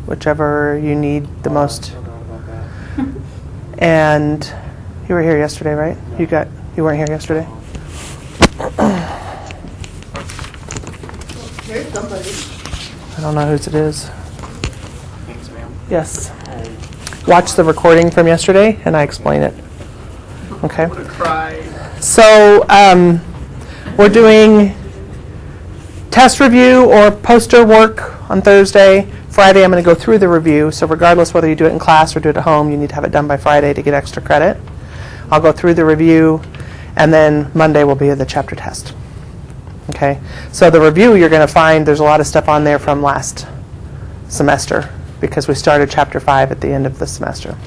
whichever you need the most. I forgot about that. And you were here yesterday, right? You weren't here yesterday? There's somebody. I don't know whose it is. Thanks, ma'am. Yes. Watch the recording from yesterday, and I explain it. Okay. I'm gonna cry. So we're doing test review or poster work on Thursday. Friday, I'm going to go through the review. So regardless whether you do it in class or do it at home, you need to have it done by Friday to get extra credit. I'll go through the review, and then Monday will be the chapter test. Okay. So the review, you're going to find there's a lot of stuff on there from last semester because we started chapter 5 at the end of the semester.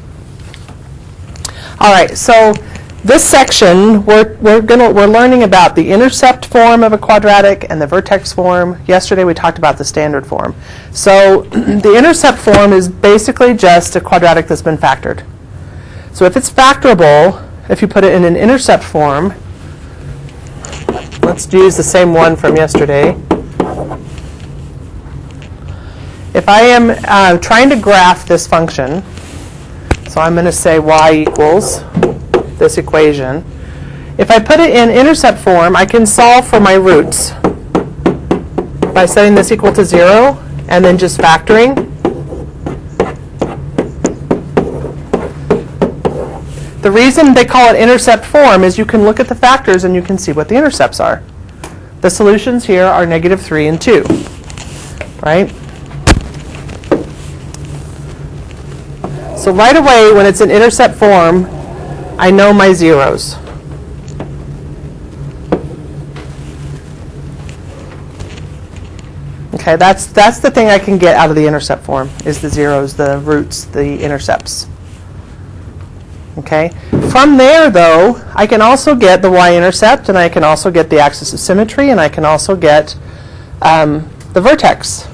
All right. So this section, we're learning about the intercept form of a quadratic and the vertex form. Yesterday we talked about the standard form. So the intercept form is basically just a quadratic that's been factored. So if it's factorable, if you put it in an intercept form, let's use the same one from yesterday. If I am trying to graph this function, so I'm going to say y equals this equation. If I put it in intercept form, I can solve for my roots by setting this equal to 0 and then just factoring. The reason they call it intercept form is you can look at the factors and you can see what the intercepts are. The solutions here are -3 and 2, right? So right away, when it's in intercept form, I know my zeros. Okay, that's the thing I can get out of the intercept form, is the zeros, the roots, the intercepts. Okay, from there, though, I can also get the y-intercept, and I can also get the axis of symmetry, and I can also get the vertex.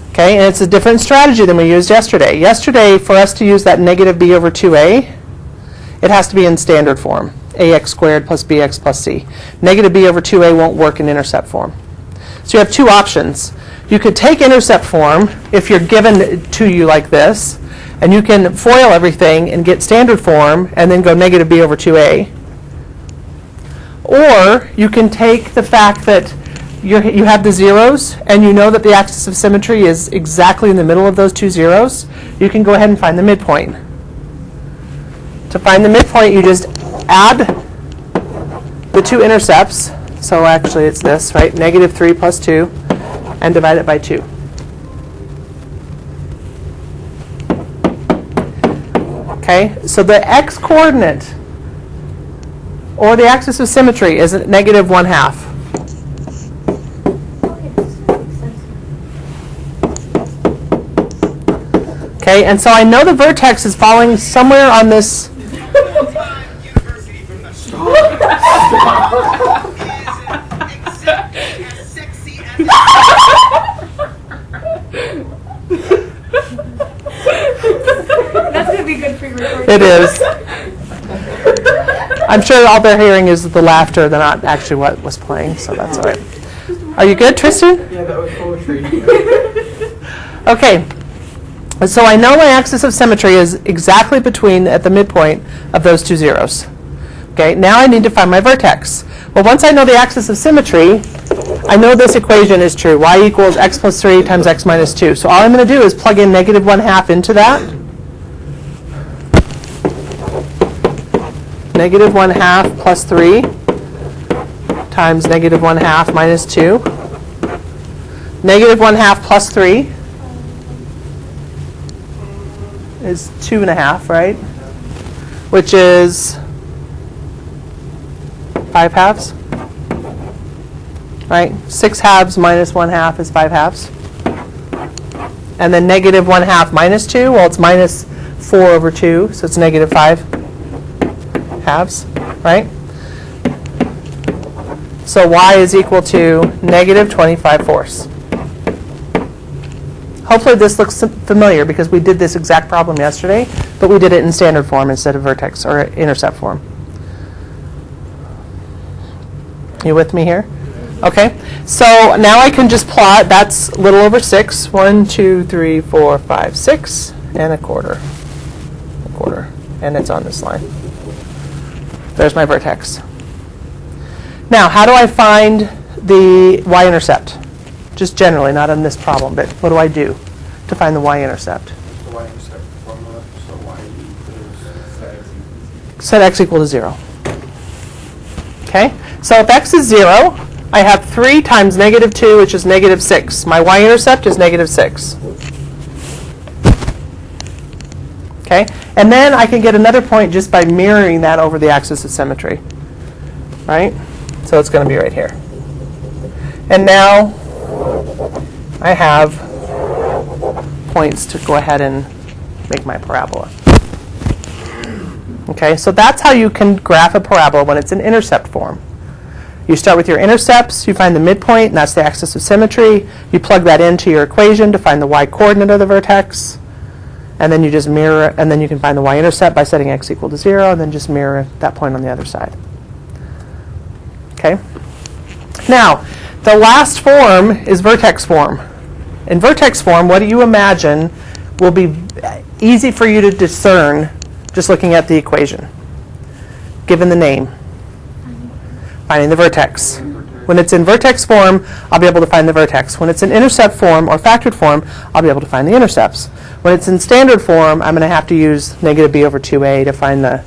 Okay, and it's a different strategy than we used yesterday. Yesterday, for us to use that negative b over 2a, it has to be in standard form, ax squared plus bx plus c. Negative b over 2a won't work in intercept form. So you have two options. You could take intercept form if you're given to you like this, and you can FOIL everything and get standard form and then go negative b over 2a. Or you can take the fact that you have the zeros and you know that the axis of symmetry is exactly in the middle of those two zeros. You can go ahead and find the midpoint. To find the midpoint, you just add the two intercepts. So actually it's this, right? -3 plus 2, and divide it by 2. Okay, so the x-coordinate, or the axis of symmetry, is -1/2. Okay, and so I know the vertex is falling somewhere on this. That's going to be good for your recording. It is. I'm sure all they're hearing is the laughter, they're not actually what was playing, so that's all right. Are you good, Tristan? Yeah, that was poetry. Okay. So I know my axis of symmetry is exactly at the midpoint of those two zeros. Okay, now I need to find my vertex. Well, once I know the axis of symmetry, I know this equation is true. Y equals x plus 3 times x minus 2. So all I'm going to do is plug in -1/2 into that. -1/2 plus 3 times -1/2 minus 2. -1/2 plus 3 is 2.5, right? Which is 5/2. Right? 6/2 minus 1/2 is 5/2. And then -1/2 minus 2, well, it's -4 over 2, so it's -5/2, right? So y is equal to -25/4. Hopefully this looks familiar because we did this exact problem yesterday, but we did it in standard form instead of vertex or intercept form. You with me here? Okay, so now I can just plot, that's a little over 6. 1, 2, 3, 4, 5, 6, and a quarter. A quarter. And it's on this line. There's my vertex. Now, how do I find the y-intercept? Just generally, not in this problem, but what do I do to find the y-intercept? The y-intercept formula, so y equals Set x equal to 0. Okay, so if x is 0, I have 3 times negative 2, which is negative 6. My y-intercept is negative 6. Okay, and then I can get another point just by mirroring that over the axis of symmetry. Right? So it's going to be right here. And now I have points to go ahead and make my parabola. Okay, so that's how you can graph a parabola when it's in intercept form. You start with your intercepts, you find the midpoint, and that's the axis of symmetry. You plug that into your equation to find the y-coordinate of the vertex. And then you just mirror, and then you can find the y-intercept by setting x equal to 0, and then just mirror that point on the other side. Okay? Now, the last form is vertex form. In vertex form, what do you imagine will be easy for you to discern just looking at the equation, given the name? Finding the vertex. When it's in vertex form, I'll be able to find the vertex. When it's in intercept form or factored form, I'll be able to find the intercepts. When it's in standard form, I'm going to have to use negative b over 2a to find the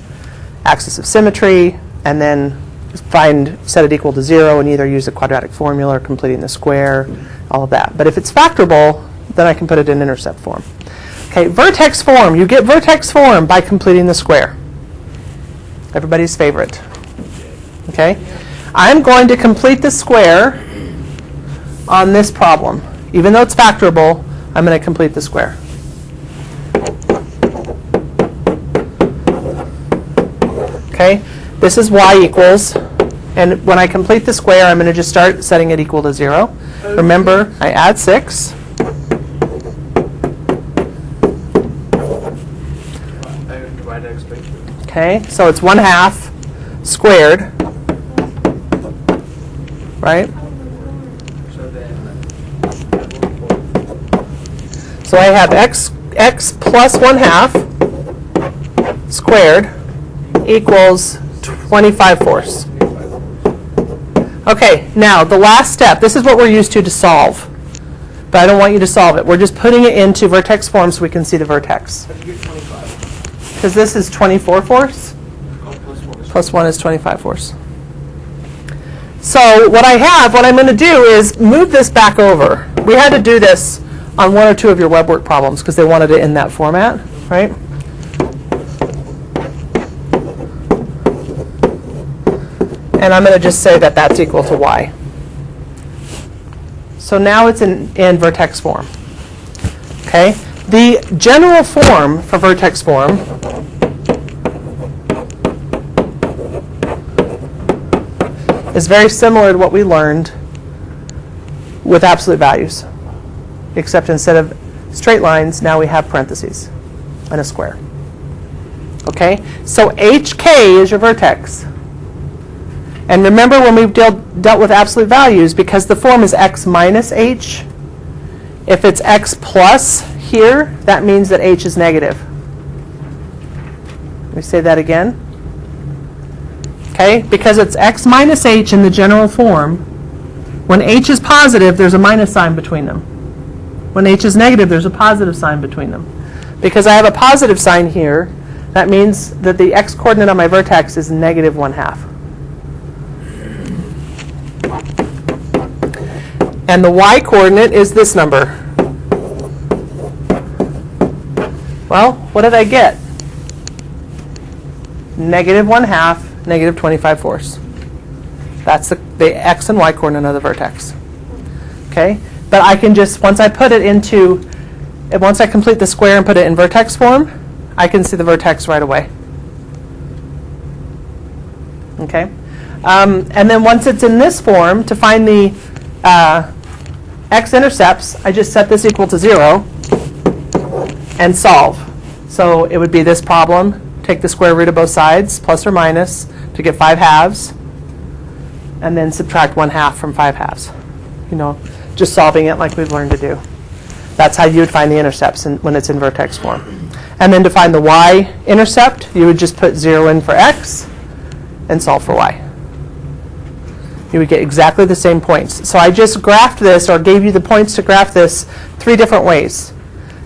axis of symmetry, and then set it equal to 0 and either use the quadratic formula or completing the square, all of that. But if it's factorable, then I can put it in intercept form. Okay, vertex form. You get vertex form by completing the square. Everybody's favorite. Okay? I'm going to complete the square on this problem. Even though it's factorable, I'm going to complete the square. Okay? This is y equals, and when I complete the square, I'm going to just start setting it equal to 0. Remember, I add 6. divide x by 2. Okay, so it's 1/2 squared, right? So then, So I have x plus 1/2 squared equals 25/4. Okay, now the last step. This is what we're used to solve. But I don't want you to solve it. We're just putting it into vertex form so we can see the vertex. how do you get 25? Because this is 24/4. Oh, plus 1 is Plus 1 is 25/4. So what I'm going to do is move this back over. We had to do this on 1 or 2 of your web work problems because they wanted it in that format, right? And I'm going to just say that that's equal to y. So now it's in vertex form. Okay? The general form for vertex form is very similar to what we learned with absolute values, except instead of straight lines, now we have parentheses and a square. Okay? So HK is your vertex. And remember when we've dealt with absolute values, because the form is x minus h, if it's x plus here, that means that h is negative. Let me say that again. Okay, because it's x minus h in the general form, when h is positive, there's a minus sign between them. When h is negative, there's a positive sign between them. Because I have a positive sign here, that means that the x-coordinate on my vertex is negative 1/2. And the y-coordinate is this number. Well, what did I get? Negative 1/2, negative 25/4. That's the x and y coordinate of the vertex. Okay? But I can just, once I complete the square and put it in vertex form, I can see the vertex right away. Okay? And then once it's in this form, to find the x-intercepts, I just set this equal to 0 and solve. So it would be this problem. Take the square root of both sides, plus or minus, to get 5/2. and then subtract 1/2 from 5/2. You know, just solving it like we've learned to do. That's how you would find the intercepts when it's in vertex form. And then to find the y-intercept, you would just put 0 in for x and solve for y. You would get exactly the same points. So I just graphed this, or gave you the points to graph this, 3 different ways.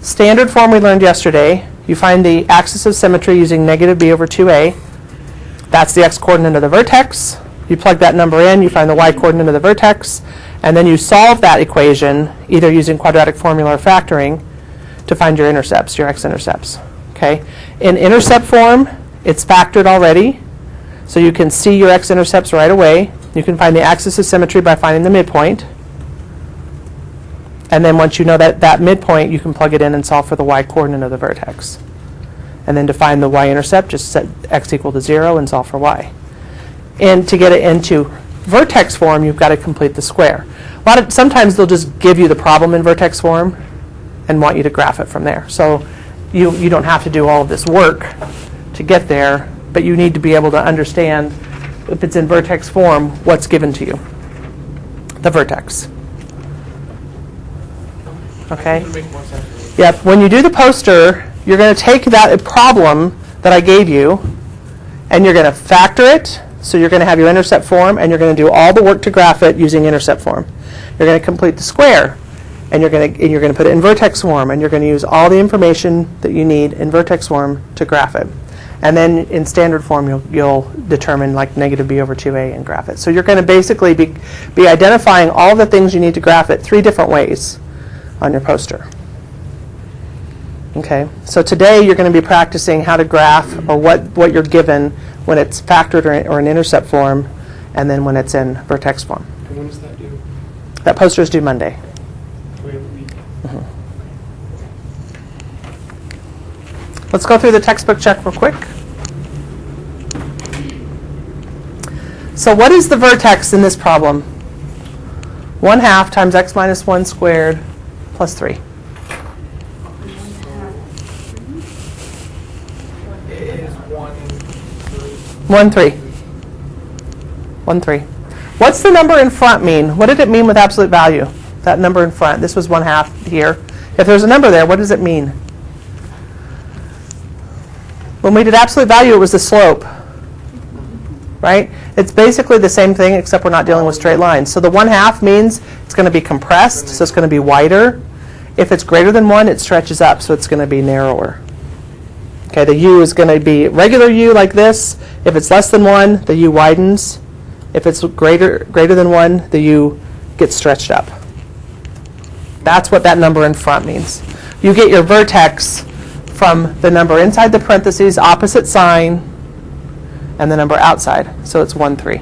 Standard form we learned yesterday. You find the axis of symmetry using negative b over 2a. That's the x-coordinate of the vertex. You plug that number in, you find the y-coordinate of the vertex, and then you solve that equation either using quadratic formula or factoring to find your intercepts, your x-intercepts. Okay? In intercept form, it's factored already, so you can see your x-intercepts right away. You can find the axis of symmetry by finding the midpoint. And then once you know that midpoint, you can plug it in and solve for the y-coordinate of the vertex. And then to find the y-intercept, just set x equal to 0 and solve for y. And to get it into vertex form, you've got to complete the square. Sometimes they'll just give you the problem in vertex form and want you to graph it from there. So you don't have to do all of this work to get there, but you need to be able to understand, if it's in vertex form, what's given to you. The vertex. Okay? It'll make more sense for me. Yep. When you do the poster, you're going to take that problem that I gave you, and you're going to factor it. So you're going to have your intercept form, and you're going to do all the work to graph it using intercept form. You're going to complete the square, and you're going to put it in vertex form, and you're going to use all the information that you need in vertex form to graph it. And then in standard form, you'll determine like negative b over 2a and graph it. So you're going to basically be identifying all the things you need to graph it 3 different ways on your poster. Okay, so today you're going to be practicing how to graph, or what you're given when it's factored or in intercept form, and then when it's in vertex form. And when does that do? That poster is due Monday. We have a week. Let's go through the textbook check real quick. So what is the vertex in this problem? 1/2 times x minus 1 squared plus 3. It is 1, 3. 1, 3. 1, 3. What's the number in front mean? What did it mean with absolute value? That number in front. This was 1/2 here. If there's a number there, what does it mean? When we did absolute value, it was the slope. Right? It's basically the same thing, except we're not dealing with straight lines. So the 1/2 means it's going to be compressed, so it's going to be wider. If it's greater than 1, it stretches up, so it's going to be narrower. Okay, the u is going to be regular u like this. If it's less than 1, the u widens. If it's greater than 1, the u gets stretched up. That's what that number in front means. You get your vertex from the number inside the parentheses, opposite sign, and the number outside. So it's 1, 3.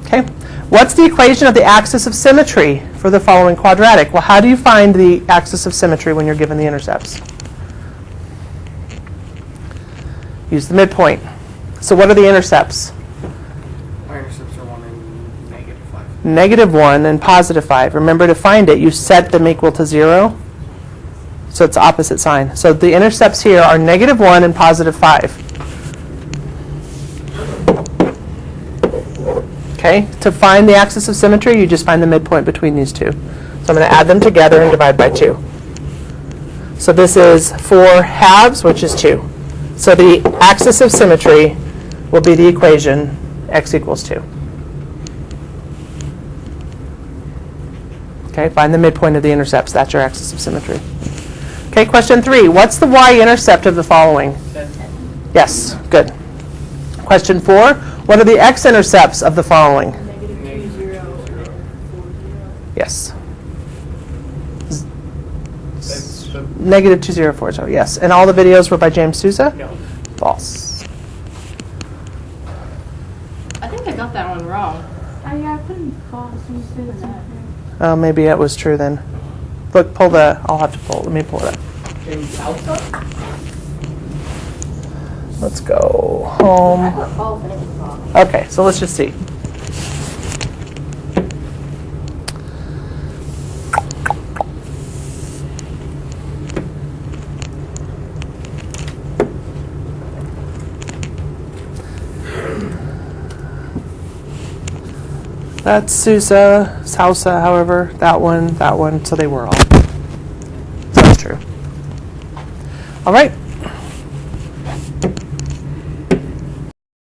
Okay. What's the equation of the axis of symmetry for the following quadratic? Well, how do you find the axis of symmetry when you're given the intercepts? Use the midpoint. So what are the intercepts? My intercepts are 1 and negative 5. Negative 1 and positive 5. Remember, to find it, you set them equal to 0. So it's opposite sign. So the intercepts here are negative 1 and positive 5. Okay, to find the axis of symmetry, you just find the midpoint between these two. So I'm going to add them together and divide by 2. So this is 4/2, which is 2. So the axis of symmetry will be the equation x equals 2. Okay, find the midpoint of the intercepts. That's your axis of symmetry. Okay, question 3. What's the y-intercept of the following? 10. Yes, good. Question 4. What are the x-intercepts of the following? Negative 2, 0, and 4, 0. Yes. That's the, Negative 2040, yes. And all the videos were by James Souza? no. False. I think I got that one wrong. Yeah, I put in false. You said that. Maybe it was true then. Look, I'll have to let me pull it up. James Alpha? Let's go home. False and it was wrong. Okay, so let's just see. That's Sousa, Sousa, however, that one, so they were all. So that's true. All right.